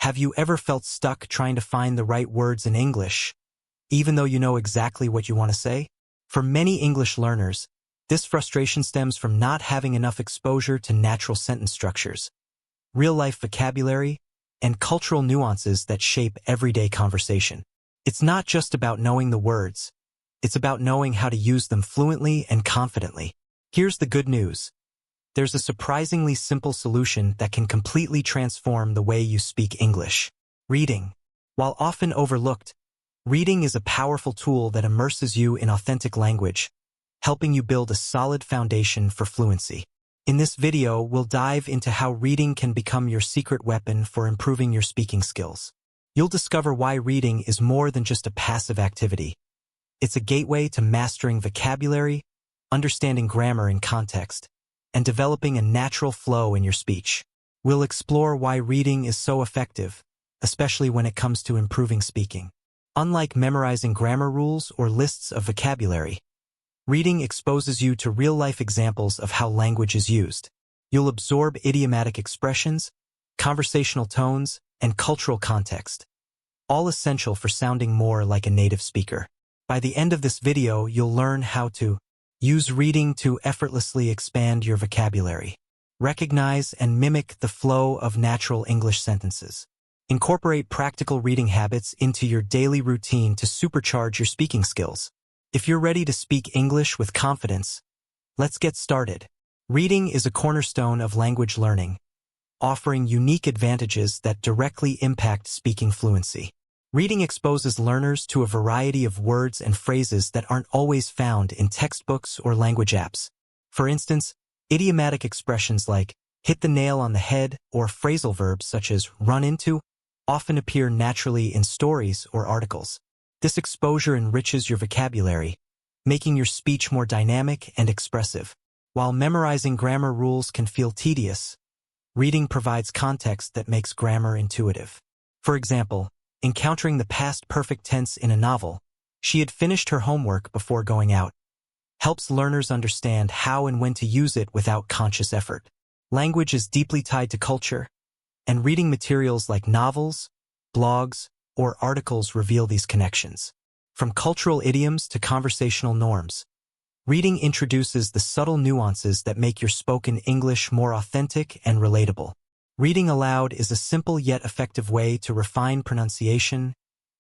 Have you ever felt stuck trying to find the right words in English, even though you know exactly what you want to say? For many English learners, this frustration stems from not having enough exposure to natural sentence structures, real-life vocabulary, and cultural nuances that shape everyday conversation. It's not just about knowing the words, it's about knowing how to use them fluently and confidently. Here's the good news. There's a surprisingly simple solution that can completely transform the way you speak English. Reading. While often overlooked, reading is a powerful tool that immerses you in authentic language, helping you build a solid foundation for fluency. In this video, we'll dive into how reading can become your secret weapon for improving your speaking skills. You'll discover why reading is more than just a passive activity. It's a gateway to mastering vocabulary, understanding grammar and context, and developing a natural flow in your speech. We'll explore why reading is so effective, especially when it comes to improving speaking. Unlike memorizing grammar rules or lists of vocabulary, reading exposes you to real-life examples of how language is used. You'll absorb idiomatic expressions, conversational tones, and cultural context, all essential for sounding more like a native speaker. By the end of this video, you'll learn how to use reading to effortlessly expand your vocabulary, recognize and mimic the flow of natural English sentences, incorporate practical reading habits into your daily routine to supercharge your speaking skills. If you're ready to speak English with confidence, let's get started. Reading is a cornerstone of language learning, offering unique advantages that directly impact speaking fluency. Reading exposes learners to a variety of words and phrases that aren't always found in textbooks or language apps. For instance, idiomatic expressions like hit the nail on the head or phrasal verbs such as run into often appear naturally in stories or articles. This exposure enriches your vocabulary, making your speech more dynamic and expressive. While memorizing grammar rules can feel tedious, reading provides context that makes grammar intuitive. For example, encountering the past perfect tense in a novel, she had finished her homework before going out, helps learners understand how and when to use it without conscious effort. Language is deeply tied to culture, and reading materials like novels, blogs, or articles reveal these connections. From cultural idioms to conversational norms, reading introduces the subtle nuances that make your spoken English more authentic and relatable. Reading aloud is a simple yet effective way to refine pronunciation,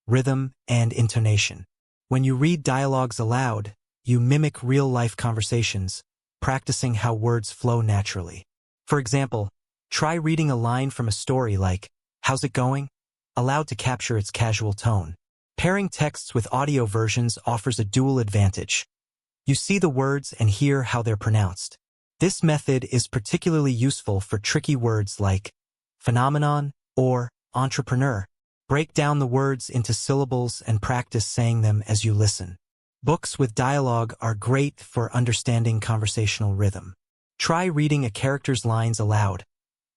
rhythm, and intonation. When you read dialogues aloud, you mimic real-life conversations, practicing how words flow naturally. For example, try reading a line from a story like, "How's it going?" aloud to capture its casual tone. Pairing texts with audio versions offers a dual advantage. You see the words and hear how they're pronounced. This method is particularly useful for tricky words like phenomenon or entrepreneur. Break down the words into syllables and practice saying them as you listen. Books with dialogue are great for understanding conversational rhythm. Try reading a character's lines aloud,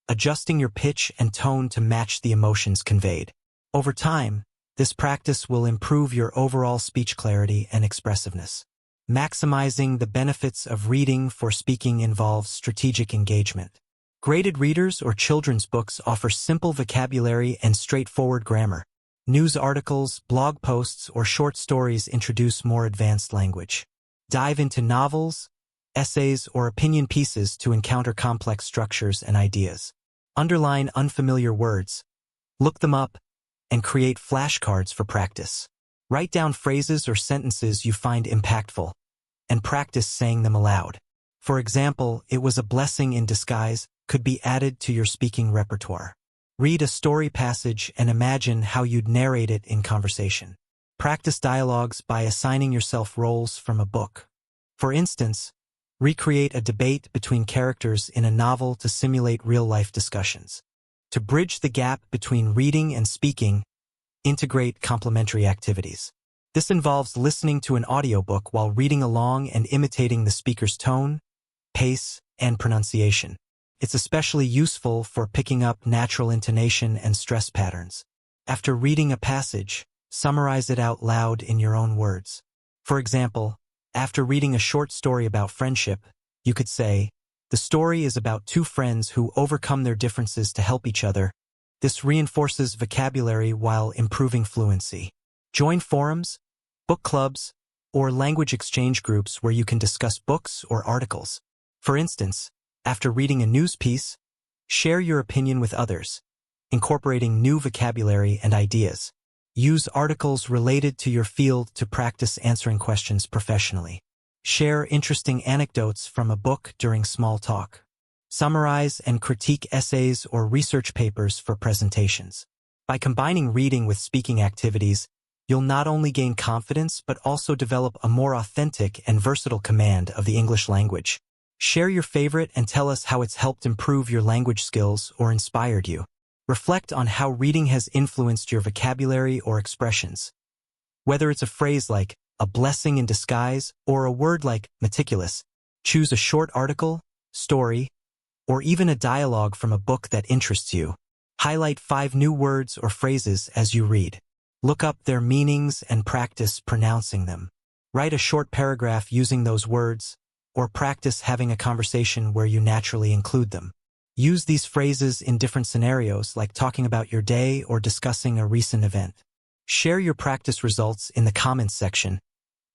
adjusting your pitch and tone to match the emotions conveyed. Over time, this practice will improve your overall speech clarity and expressiveness. Maximizing the benefits of reading for speaking involves strategic engagement. Graded readers or children's books offer simple vocabulary and straightforward grammar. News articles, blog posts, or short stories introduce more advanced language. Dive into novels, essays, or opinion pieces to encounter complex structures and ideas. Underline unfamiliar words, look them up, and create flashcards for practice. Write down phrases or sentences you find impactful, and practice saying them aloud. For example, "It was a blessing in disguise" could be added to your speaking repertoire. Read a story passage and imagine how you'd narrate it in conversation. Practice dialogues by assigning yourself roles from a book. For instance, recreate a debate between characters in a novel to simulate real-life discussions. To bridge the gap between reading and speaking, integrate complementary activities. This involves listening to an audiobook while reading along and imitating the speaker's tone, pace, and pronunciation. It's especially useful for picking up natural intonation and stress patterns. After reading a passage, summarize it out loud in your own words. For example, after reading a short story about friendship, you could say, "The story is about two friends who overcome their differences to help each other, This reinforces vocabulary while improving fluency. Join forums, book clubs, or language exchange groups where you can discuss books or articles. For instance, after reading a news piece, share your opinion with others, incorporating new vocabulary and ideas. Use articles related to your field to practice answering questions professionally. Share interesting anecdotes from a book during small talk. Summarize and critique essays or research papers for presentations. By combining reading with speaking activities, you'll not only gain confidence but also develop a more authentic and versatile command of the English language. Share your favorite and tell us how it's helped improve your language skills or inspired you. Reflect on how reading has influenced your vocabulary or expressions. Whether it's a phrase like a blessing in disguise or a word like meticulous, choose a short article, story, or even a dialogue from a book that interests you. Highlight 5 new words or phrases as you read. Look up their meanings and practice pronouncing them. Write a short paragraph using those words, or practice having a conversation where you naturally include them. Use these phrases in different scenarios, like talking about your day or discussing a recent event. Share your practice results in the comments section.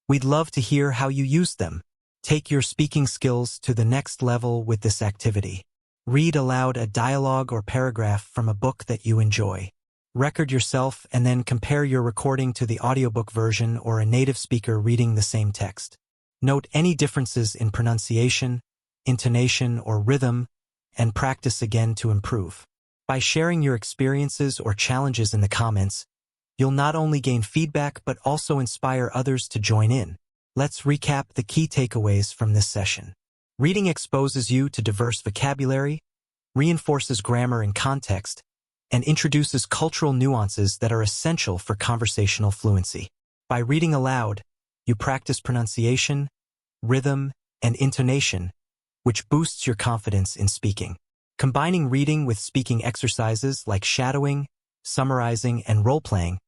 We'd love to hear how you used them. Take your speaking skills to the next level with this activity. Read aloud a dialogue or paragraph from a book that you enjoy. Record yourself and then compare your recording to the audiobook version or a native speaker reading the same text. Note any differences in pronunciation, intonation, or rhythm, and practice again to improve. By sharing your experiences or challenges in the comments, you'll not only gain feedback but also inspire others to join in. Let's recap the key takeaways from this session. Reading exposes you to diverse vocabulary, reinforces grammar and context, and introduces cultural nuances that are essential for conversational fluency. By reading aloud, you practice pronunciation, rhythm, and intonation, which boosts your confidence in speaking. Combining reading with speaking exercises like shadowing, summarizing, and role-playing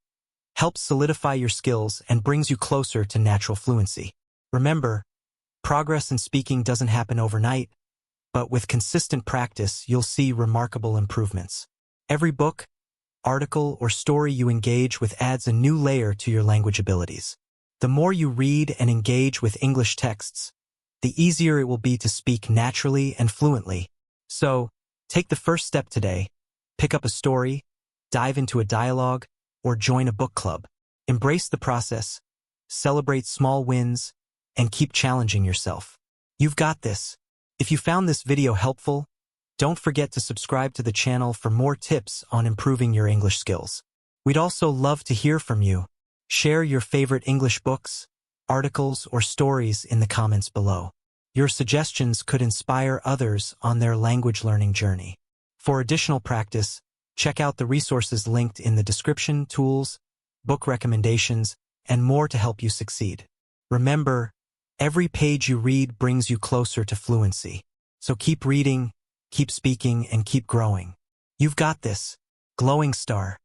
helps solidify your skills and brings you closer to natural fluency. Remember, progress in speaking doesn't happen overnight, but with consistent practice, you'll see remarkable improvements. Every book, article, or story you engage with adds a new layer to your language abilities. The more you read and engage with English texts, the easier it will be to speak naturally and fluently. So, take the first step today. Pick up a story, dive into a dialogue, or join a book club. Embrace the process, celebrate small wins, and keep challenging yourself. You've got this. If you found this video helpful, don't forget to subscribe to the channel for more tips on improving your English skills. We'd also love to hear from you. Share your favorite English books, articles, or stories in the comments below. Your suggestions could inspire others on their language learning journey. For additional practice, check out the resources linked in the description, tools, book recommendations, and more to help you succeed. Remember, every page you read brings you closer to fluency. So keep reading, keep speaking, and keep growing. You've got this. Glowing star.